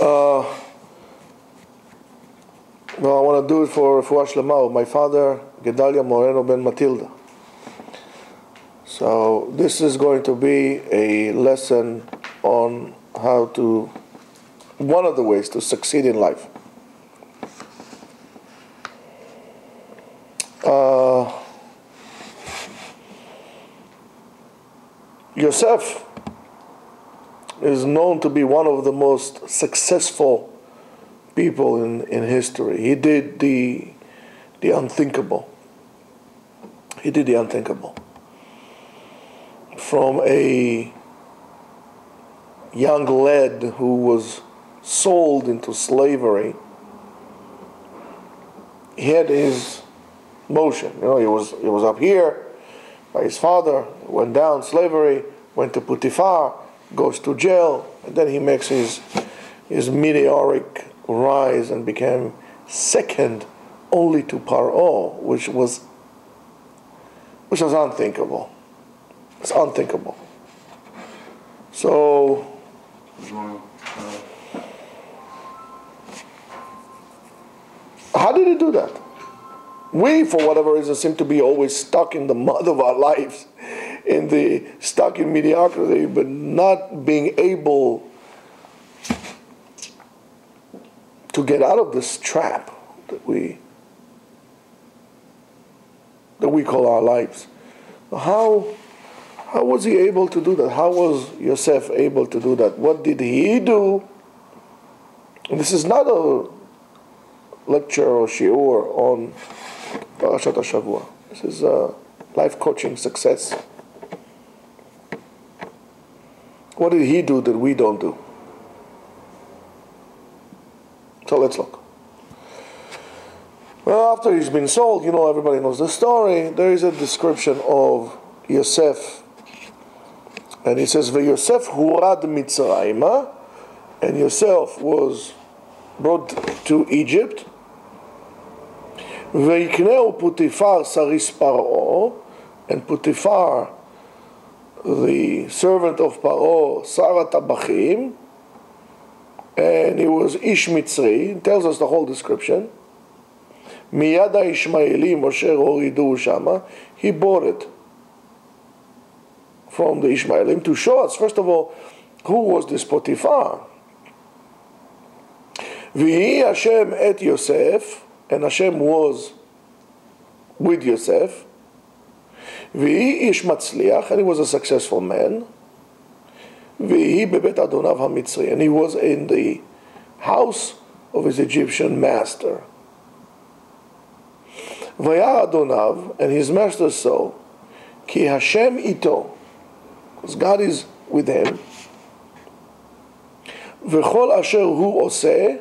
Well, I want to do it for Refuah Shlema, my father, Gedalia Moreno ben Matilda. So this is going to be a lesson on how to, one of the ways to succeed in life. Yosef is known to be one of the most successful people in history. He did the unthinkable. He did the unthinkable. From a young lad who was sold into slavery, he had his motion. You know, he was up here by his father, went down slavery, went to Potiphar, goes to jail, and then he makes his meteoric rise and became second only to Paro, which was unthinkable. It's unthinkable. So how did he do that? We, for whatever reason, seem to be always stuck in the mud of our lives, stuck in mediocrity, but not being able to get out of this trap that we call our lives. How was he able to do that? How was Yosef able to do that? What did he do? And this is not a lecture or shiur on Parashat HaShavua. This is a life coaching success. What did he do that we don't do? So let's look. Well, after he's been sold, everybody knows the story. There is a description of Yosef. And he says, "V'Yosef hurad Mitzrayma," and Yosef was brought to Egypt. "V'yikneu Potiphar saris Paro," and Potiphar, the servant of Paro, Sarat Tabachim, and he was Ish Mitzri. It tells us the whole description. Miyada Ishmaelim Moshe horidu shama. He bought it from the Ishmaelim to show us, first of all, who was this Potiphar. V'hi Hashem et Yosef, and Hashem was with Yosef. V'hi ish matzliach, and he was a successful man. V'hi bebet Adonav HaMitzri, and he was in the house of his Egyptian master. V'ya Adonav, and his master saw, ki Hashem ito, because God is with him. V'chol asher hu oseh,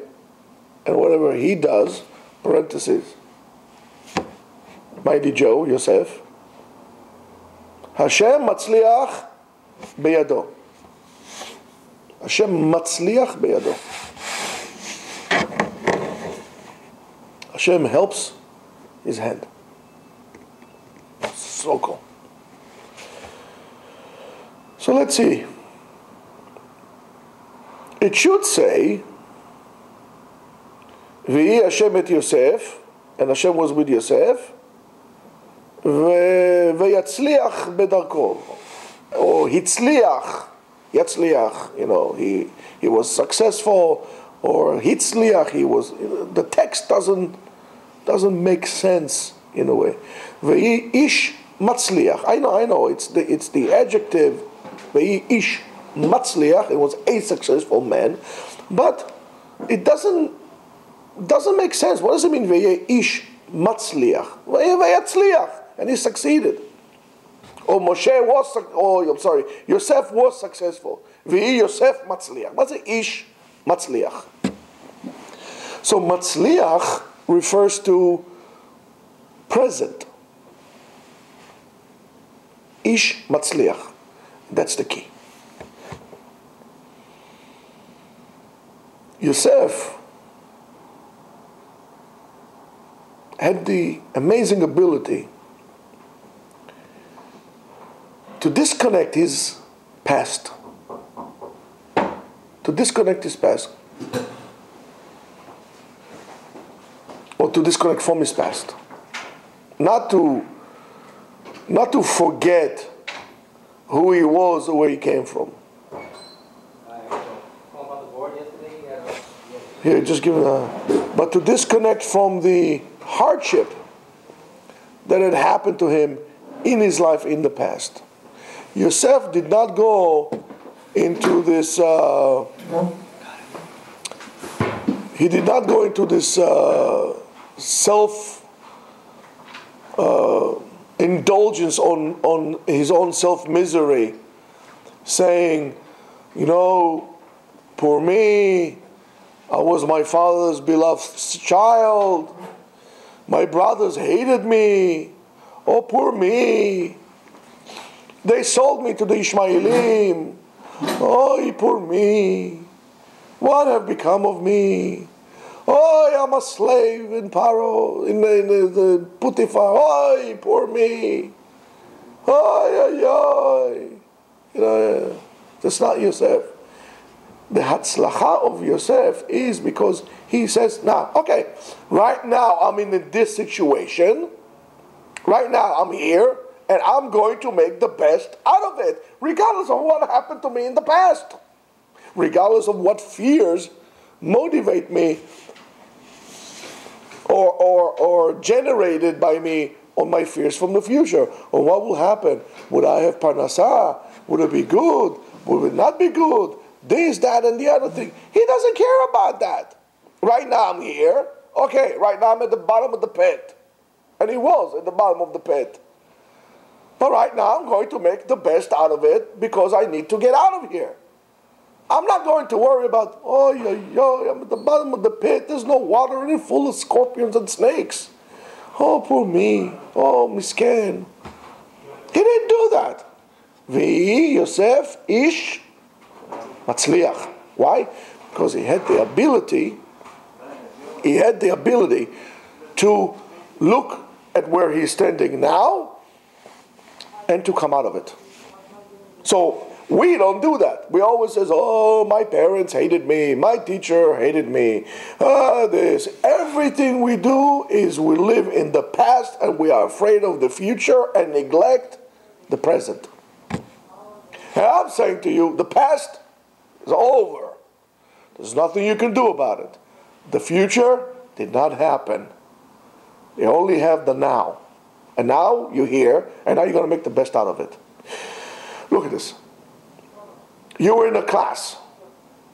and whatever he does, parentheses, mighty Joe, Yosef, Hashem matzliach beyado. Hashem matzliach beyado. Hashem helps his hand. So cool. So let's see. It should say, V'hi Hashem et Yosef, and Hashem was with Yosef, V'yatzliach bedarko, or Hitzliach, Yatzliach, he was successful, or Hitzliach, he was, the text doesn't make sense in a way. V'hi ish matzliach, I know, it's the adjective, V'hi ish matzliach, it was a successful man, but it doesn't make sense. What does it mean, V'hi ish matzliach? V'yatzliach, and he succeeded. Or Yosef was successful. V'hi Yosef matzliach. What's it, ish matzliach? So matzliach refers to present. Ish matzliach. That's the key. Yosef had the amazing ability to disconnect his past. to disconnect from his past. Not to forget who he was or where he came from. Here, just give it but to disconnect from the hardship that had happened to him in his life in the past. Yosef did not go into this he did not go into this self indulgence on his own self-misery, saying, poor me, I was my father's beloved child, my brothers hated me, oh poor me, they sold me to the Ishmaelim, oh poor me, what have become of me? Oh, I'm a slave in Paro, in the Putifar. Oh, poor me. Oh. That's not Yosef. The Hatzlacha of Yosef is because he says, okay, right now I'm in this situation. Right now I'm here, and I'm going to make the best out of it, regardless of what happened to me in the past. Regardless of what fears motivate me or generated by me on my fears from the future. Or what will happen? Would I have parnasah? Would it be good? Would it not be good? This, that, and the other thing. He doesn't care about that. Right now I'm here. Okay, right now I'm at the bottom of the pit. And he was at the bottom of the pit. But right now I'm going to make the best out of it because I need to get out of here. I'm not going to worry about, I'm at the bottom of the pit, there's no water in it, full of scorpions and snakes. Oh, poor me. Oh, misken. He didn't do that. V'i Yosef ish matzliach. Why? Because he had the ability to look at where he's standing now and to come out of it. So, we don't do that. We always say, oh, my parents hated me, my teacher hated me, this. Everything we do is we live in the past and we are afraid of the future and neglect the present. And I'm saying to you, the past is over. There's nothing you can do about it. The future did not happen. You only have the now. And now you're here, and now you're going to make the best out of it. Look at this. You were in a class.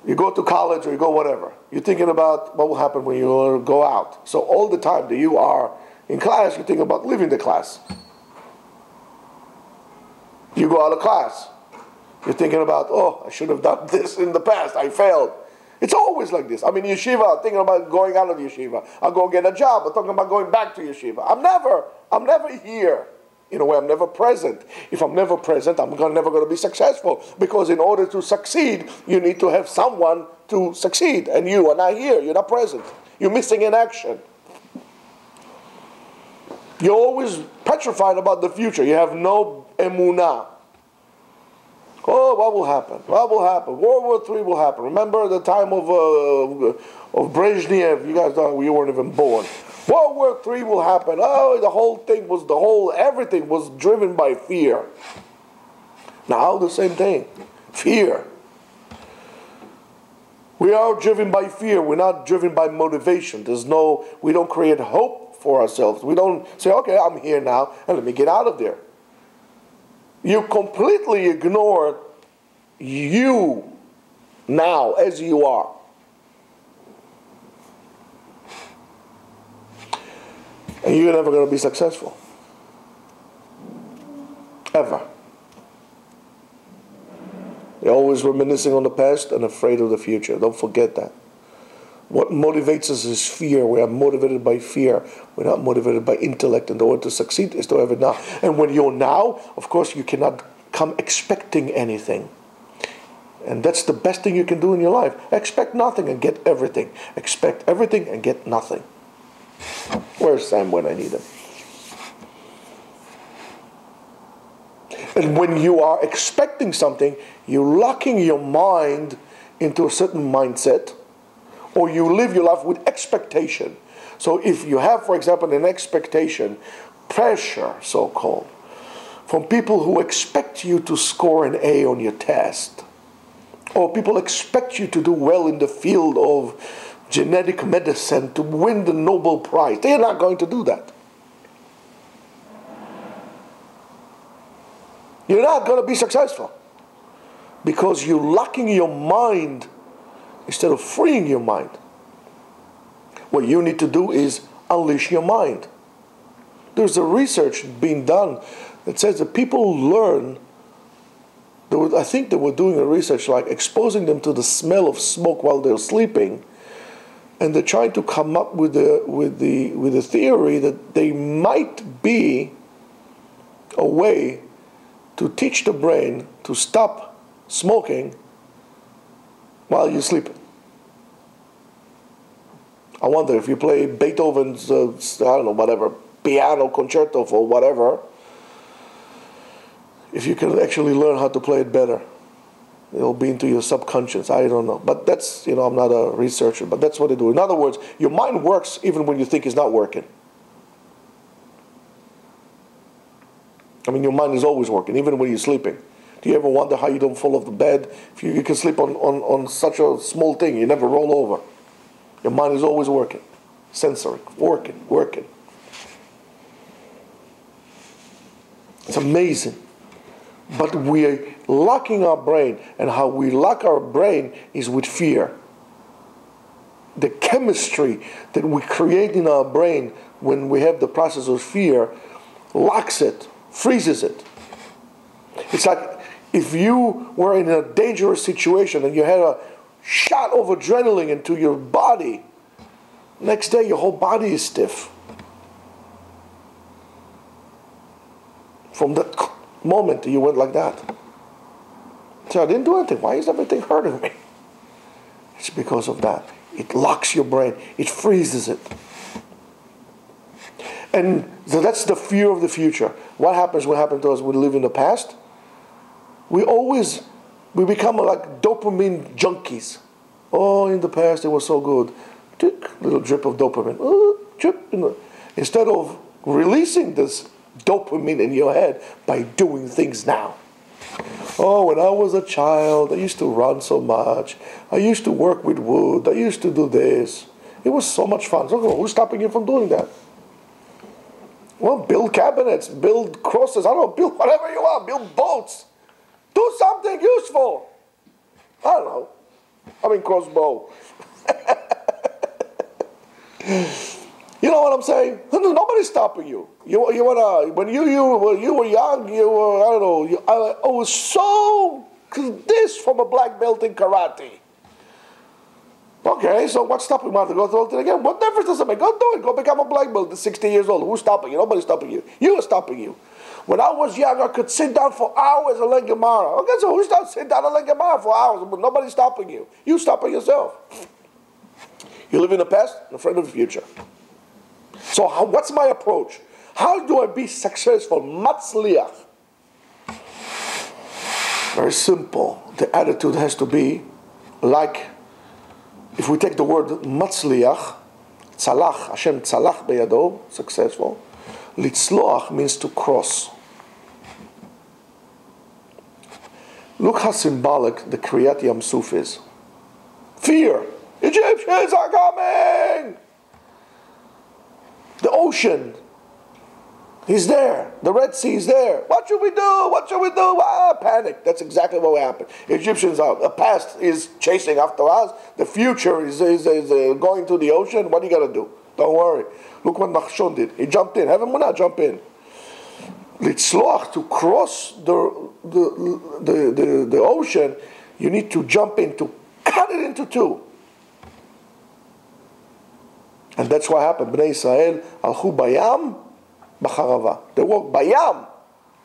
You go to college or you go whatever. You're thinking about what will happen when you go out. So all the time that you are in class, you're thinking about leaving the class. You go out of class. You're thinking about, I should have done this in the past. I failed. It's always like this. I'm in yeshiva. I'm thinking about going out of yeshiva. I'll go get a job. I'm talking about going back to yeshiva. I'm never here. In a way, I'm never present. If I'm never present, I'm never going to be successful. Because in order to succeed, you need to have someone to succeed. And you are not here. You're not present. You're missing in action. You're always petrified about the future. You have no emunah. Oh, what will happen? What will happen? World War III will happen. Remember the time of Brezhnev? You guys don't, you weren't even born. World War III will happen. Oh, everything was driven by fear. Now the same thing. Fear. We are driven by fear. We're not driven by motivation. We don't create hope for ourselves. We don't say, okay, I'm here now, and let me get out of there. You completely ignore you now as you are. And you're never going to be successful. Ever. You're always reminiscing on the past and afraid of the future. Don't forget that. What motivates us is fear. We are motivated by fear. We're not motivated by intellect. And the way to succeed is to have it now. And when you're now, of course, you cannot come expecting anything. And that's the best thing you can do in your life. Expect nothing and get everything. Expect everything and get nothing. Where's Sam when I need him? And when you are expecting something, you're locking your mind into a certain mindset, or you live your life with expectation. So if you have, for example, an expectation, pressure, so-called, from people who expect you to score an A on your test, or people expect you to do well in the field of genetic medicine to win the Nobel Prize, they're not going to do that. You're not going to be successful because you're locking your mind instead of freeing your mind. What you need to do is unleash your mind. There's a research being done that says that people learn. I think they were doing a research like exposing them to the smell of smoke while they're sleeping, and they're trying to come up with the theory that there might be a way to teach the brain to stop smoking while you're sleeping. I wonder if you play Beethoven's, I don't know, whatever, piano concerto for whatever, if you can actually learn how to play it better. It'll be into your subconscious. I don't know. But that's, I'm not a researcher, but that's what they do. In other words, your mind works even when you think it's not working. I mean, your mind is always working, even when you're sleeping. Do you ever wonder how you don't fall off the bed? If you can sleep on such a small thing, you never roll over. Your mind is always working. Sensory, working. It's amazing. But we're locking our brain, and how we lock our brain is with fear. The chemistry that we create in our brain when we have the process of fear locks it, freezes it. It's like if you were in a dangerous situation and you had a shot of adrenaline into your body, next day your whole body is stiff. From that moment you went like that. So I didn't do anything. Why is everything hurting me? It's because of that. It locks your brain. It freezes it. And so that's the fear of the future. What happens to us when we live in the past? We become like dopamine junkies. Oh, in the past it was so good. Tick, little drip of dopamine. Drip. Instead of releasing this dopamine in your head by doing things now. Oh, when I was a child, I used to run so much. I used to work with wood. I used to do this. It was so much fun. So who's stopping you from doing that? Well, build cabinets, build crosses, I don't know, build whatever you want, build boats. Do something useful. I don't know. I mean, crossbow. You know what I'm saying? Nobody's stopping you. When you were young, you were, I don't know, I was so this from a black belt in karate. Okay, so what's stopping me to go through it again? What difference does it make? Go do it. Go become a black belt at 60 years old. Who's stopping you? Nobody's stopping you. You are stopping you. When I was young, I could sit down for hours and learn Gemara. Okay, so who's not sitting down and learn Gemara for hours? But nobody's stopping you. You stopping yourself. You live in the past, and afraid of the future. So what's my approach? How do I be successful? Matzliach. Very simple. The attitude has to be like, if we take the word matzliach, tzalach, Hashem tzalach beyado, successful. Litzloach means to cross. Look how symbolic the Kriyat Yam Suf is. Fear. Egyptians are coming! The ocean is there. The Red Sea is there. What should we do? What should we do? Panic. That's exactly what happened. Egyptians are. The past is chasing after us. The future is going to the ocean. What are you going to do? Don't worry. Look what Nachshon did. He jumped in. Have him not jump in. Litzloach, to cross the ocean, you need to jump in, to cut it into two. And that's what happened. Bnei Israel alchu bayam b'charava. They walked bayam,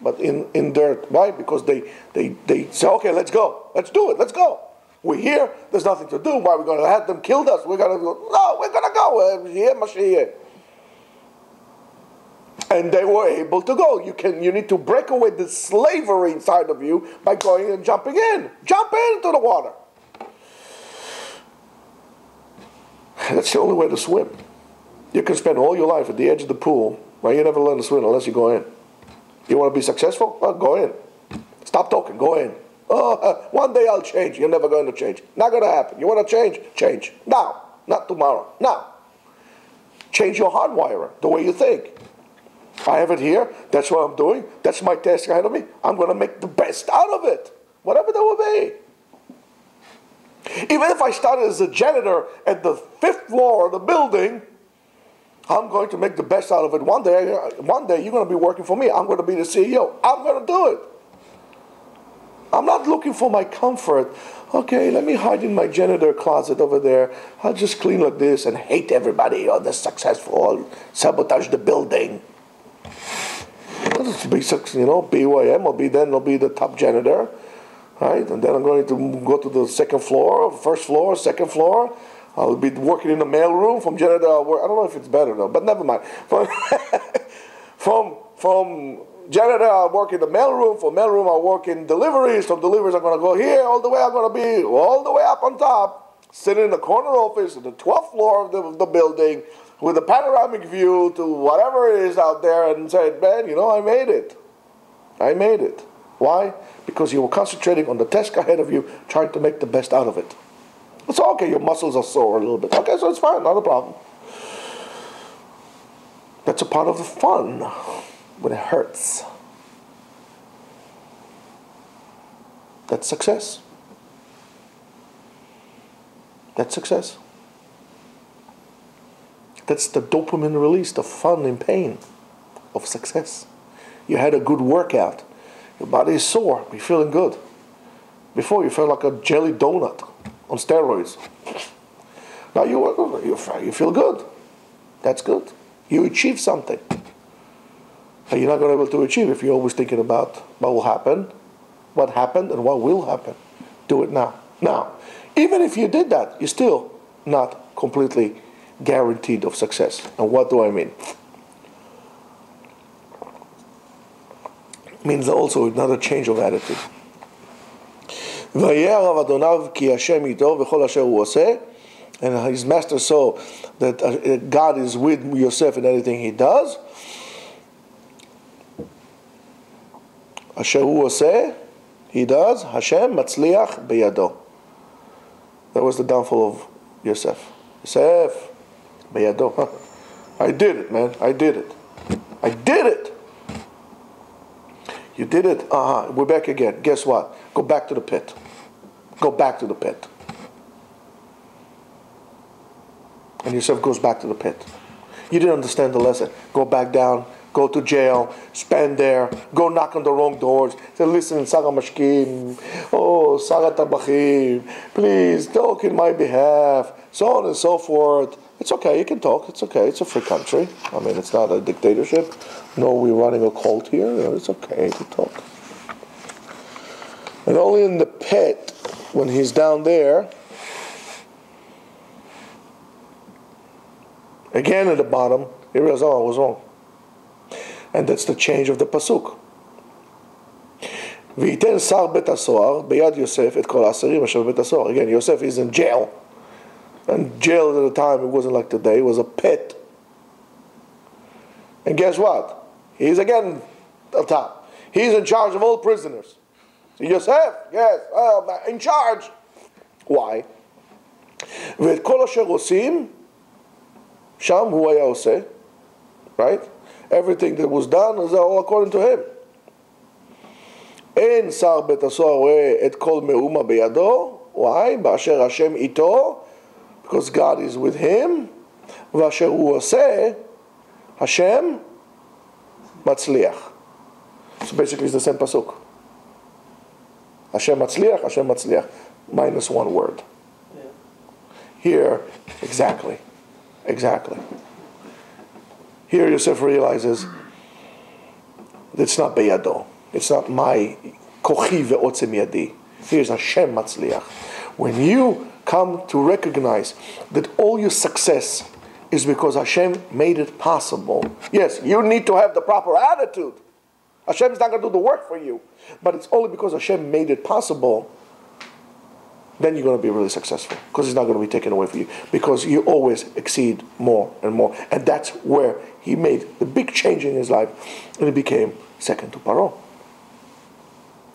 but in dirt. Why? Because they say, okay, let's go. Let's do it. Let's go. We're here. There's nothing to do. Why are we going to have them killed us? We're going to go. No, we're going to go. Here, Mashiach. And they were able to go. You need to break away the slavery inside of you by going and jumping in. Jump into the water. That's the only way to swim. You can spend all your life at the edge of the pool, right? You never learn to swim unless you go in. You want to be successful? Well, go in. Stop talking, go in. Oh, one day I'll change. You're never going to change. Not going to happen. You want to change? Change. Now. Not tomorrow. Now. Change your hardwiring, the way you think. I have it here. That's what I'm doing. That's my task ahead of me. I'm going to make the best out of it. Whatever that will be. Even if I started as a janitor at the 5th floor of the building, I'm going to make the best out of it. One day you're going to be working for me. I'm going to be the CEO. I'm going to do it. I'm not looking for my comfort. Okay, let me hide in my janitor closet over there. I'll just clean like this and hate everybody. Oh, they're successful. I'll sabotage the building. Be, BYM. I'll be the top janitor, right? And then I'm going to go to the 2nd floor, 1st floor, 2nd floor. I'll be working in the mailroom. From janitor, I don't know if it's better though, but never mind. From janitor, I'll work in the mailroom. From mailroom, I'll work in deliveries. From deliveries, I'm going to go here. All the way, I'm going to be all the way up on top, sitting in the corner office, at the 12th floor of the building, with a panoramic view to whatever it is out there, and say, man, I made it. I made it. Why? Because you were concentrating on the task ahead of you, trying to make the best out of it. It's okay, your muscles are sore a little bit. Okay, so it's fine, not a problem. That's a part of the fun when it hurts. That's success. That's success. That's the dopamine release, the fun and pain of success. You had a good workout. Your body is sore. You're feeling good. Before, you felt like a jelly donut on steroids. Now you feel good. That's good. You achieved something. But you're not going to be able to achieve if you're always thinking about what will happen, what happened, and what will happen. Do it now. Now, even if you did that, you're still not completely guaranteed of success. And what do I mean? It means also another change of attitude. And his master saw that God is with Yosef in anything he does. Asher hu oseh, he does. Hashem matzliach beyado. That was the downfall of Yosef. Yosef beyado. I did it, man. I did it. I did it. You did it? We're back again. Guess what? Go back to the pit. Go back to the pit. And Yosef goes back to the pit. You didn't understand the lesson. Go back down. Go to jail. Spend there. Go knock on the wrong doors. Say, listen, Sarah Mashkim. Oh, Sarah Tabachim. Please talk in my behalf. So on and so forth. It's okay. You can talk. It's okay. It's a free country. I mean, it's not a dictatorship. No, we're running a cult here. It's okay to talk. And only in the pit, when he's down there, again at the bottom, he realized, oh, I was wrong. And that's the change of the pasuk. V'yiten sar bet hasoar beyad Yosef et kol aserim asher bet hasoar. Again, Yosef is in jail. And jail at the time, it wasn't like today, it was a pit. And guess what? He's again at top. He's in charge of all prisoners. So Yosef, yes, in charge. Why? ואת כל אשר עושים, שם הוא היה עושה, right? Everything that was done is all according to him. אין שר בית הסוהר רואה את כל מאומה בידו. Why? באשר השם איתו, because God is with him. ואשר הוא עושה, השם מצליח. So basically it's the same pasuk. Hashem matzliach, Hashem matzliach. Minus one word. Yeah. Here, exactly. Here Yosef realizes it's not beyado. It's not my kochi ve'otzem yadi. Here's Hashem matzliach. When you come to recognize that all your success is because Hashem made it possible. Yes, you need to have the proper attitude. Hashem is not going to do the work for you. But it's only because Hashem made it possible. then you're going to be really successful, because it's not going to be taken away from you, because you always exceed more and more. And that's where he made the big change in his life, and he became second to Paro.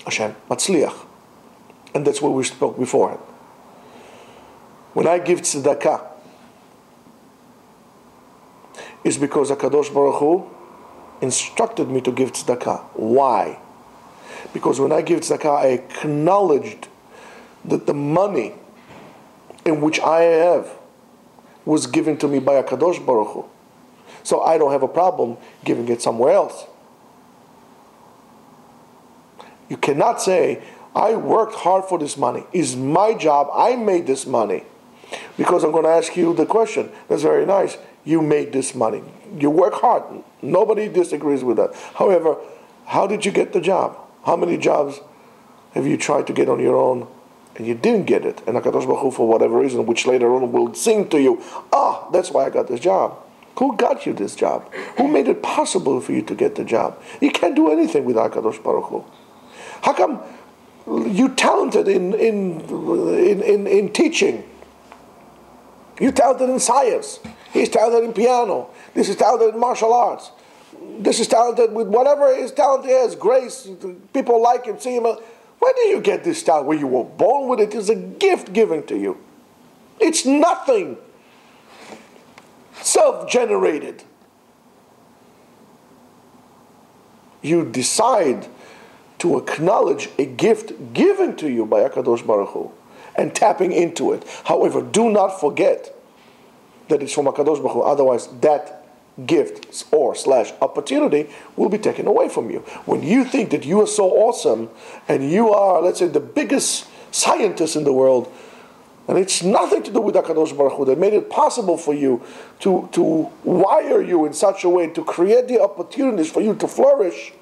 Hashem Matzliach. And that's what we spoke before. When I give tzedakah, it's because HaKadosh Baruch Hu instructed me to give tzedakah. Why? Because when I give tzedakah, I acknowledged that the money in which I have was given to me by HaKadosh Baruch Hu. So I don't have a problem giving it somewhere else. You cannot say, I worked hard for this money. It's my job. I made this money. Because I'm going to ask you the question. That's very nice. You made this money. You work hard. Nobody disagrees with that. However, how did you get the job? How many jobs have you tried to get on your own and you didn't get it? And HaKadosh Baruch Hu, for whatever reason, which later on will sing to you, that's why I got this job. Who got you this job? Who made it possible for you to get the job? You can't do anything without HaKadosh Baruch Hu. How come you're talented in teaching? You're talented in science. He's talented in piano. This is talented in martial arts. This is talented with whatever his talent is, grace. People like him, see him. Where did you get this talent? Where you were born with it? It's a gift given to you. It's nothing self-generated. You decide to acknowledge a gift given to you by HaKadosh Baruch Hu and tapping into it. However, do not forget that it's from HaKadosh Baruch Hu. Otherwise, that gift or / opportunity will be taken away from you. When you think that you are so awesome and you are, let's say, the biggest scientist in the world, and it's nothing to do with HaKadosh Baruch Hu that made it possible for you to wire you in such a way to create the opportunities for you to flourish.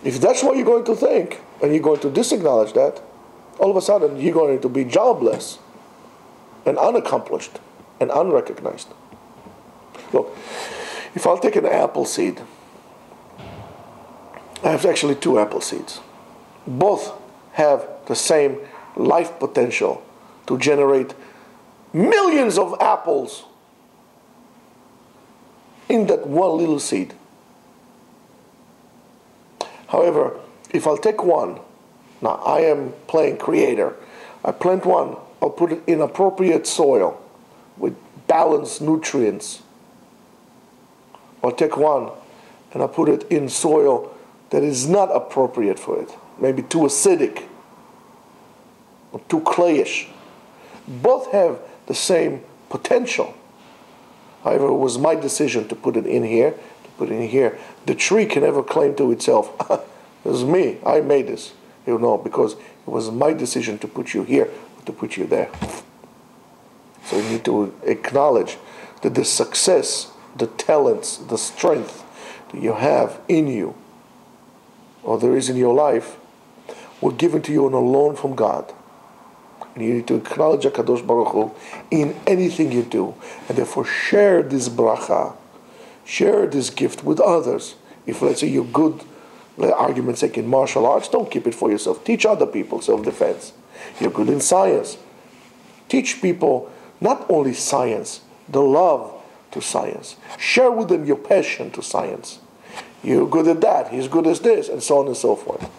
If that's what you're going to think, and you're going to disacknowledge that, all of a sudden you're going to be jobless and unaccomplished and unrecognized. Look, if I'll take an apple seed, I have actually 2 apple seeds. Both have the same life potential to generate millions of apples in that one little seed. However, if I'll take one, now I am playing creator, I plant one, I'll put it in appropriate soil with balanced nutrients. I'll take one and I'll put it in soil that is not appropriate for it, maybe too acidic or too clayish. Both have the same potential. However, it was my decision to put it in here, to put it in here. The tree can never claim to itself, it was me, I made this. You know, because it was my decision to put you here, or to put you there. So you need to acknowledge that the success, the talents, the strength that you have in you, or there is in your life, were given to you on a loan from God. And you need to acknowledge HaKadosh Baruch Hu in anything you do, and therefore share this bracha, share this gift with others. If, let's say, you're good, argument's sake, in martial arts, don't keep it for yourself. Teach other people self-defense. You're good in science. Teach people not only science, the love to science. Share with them your passion to science. You're good at that, he's good at this, and so on and so forth.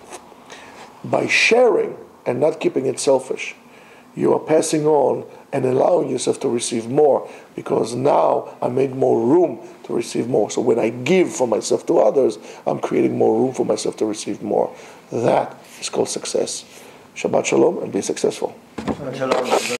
By sharing and not keeping it selfish, you are passing on and allowing yourself to receive more, because now I made more room to receive more. So when I give for myself to others, I'm creating more room for myself to receive more. That is called success. Shabbat Shalom, and be successful. Shabbat Shalom.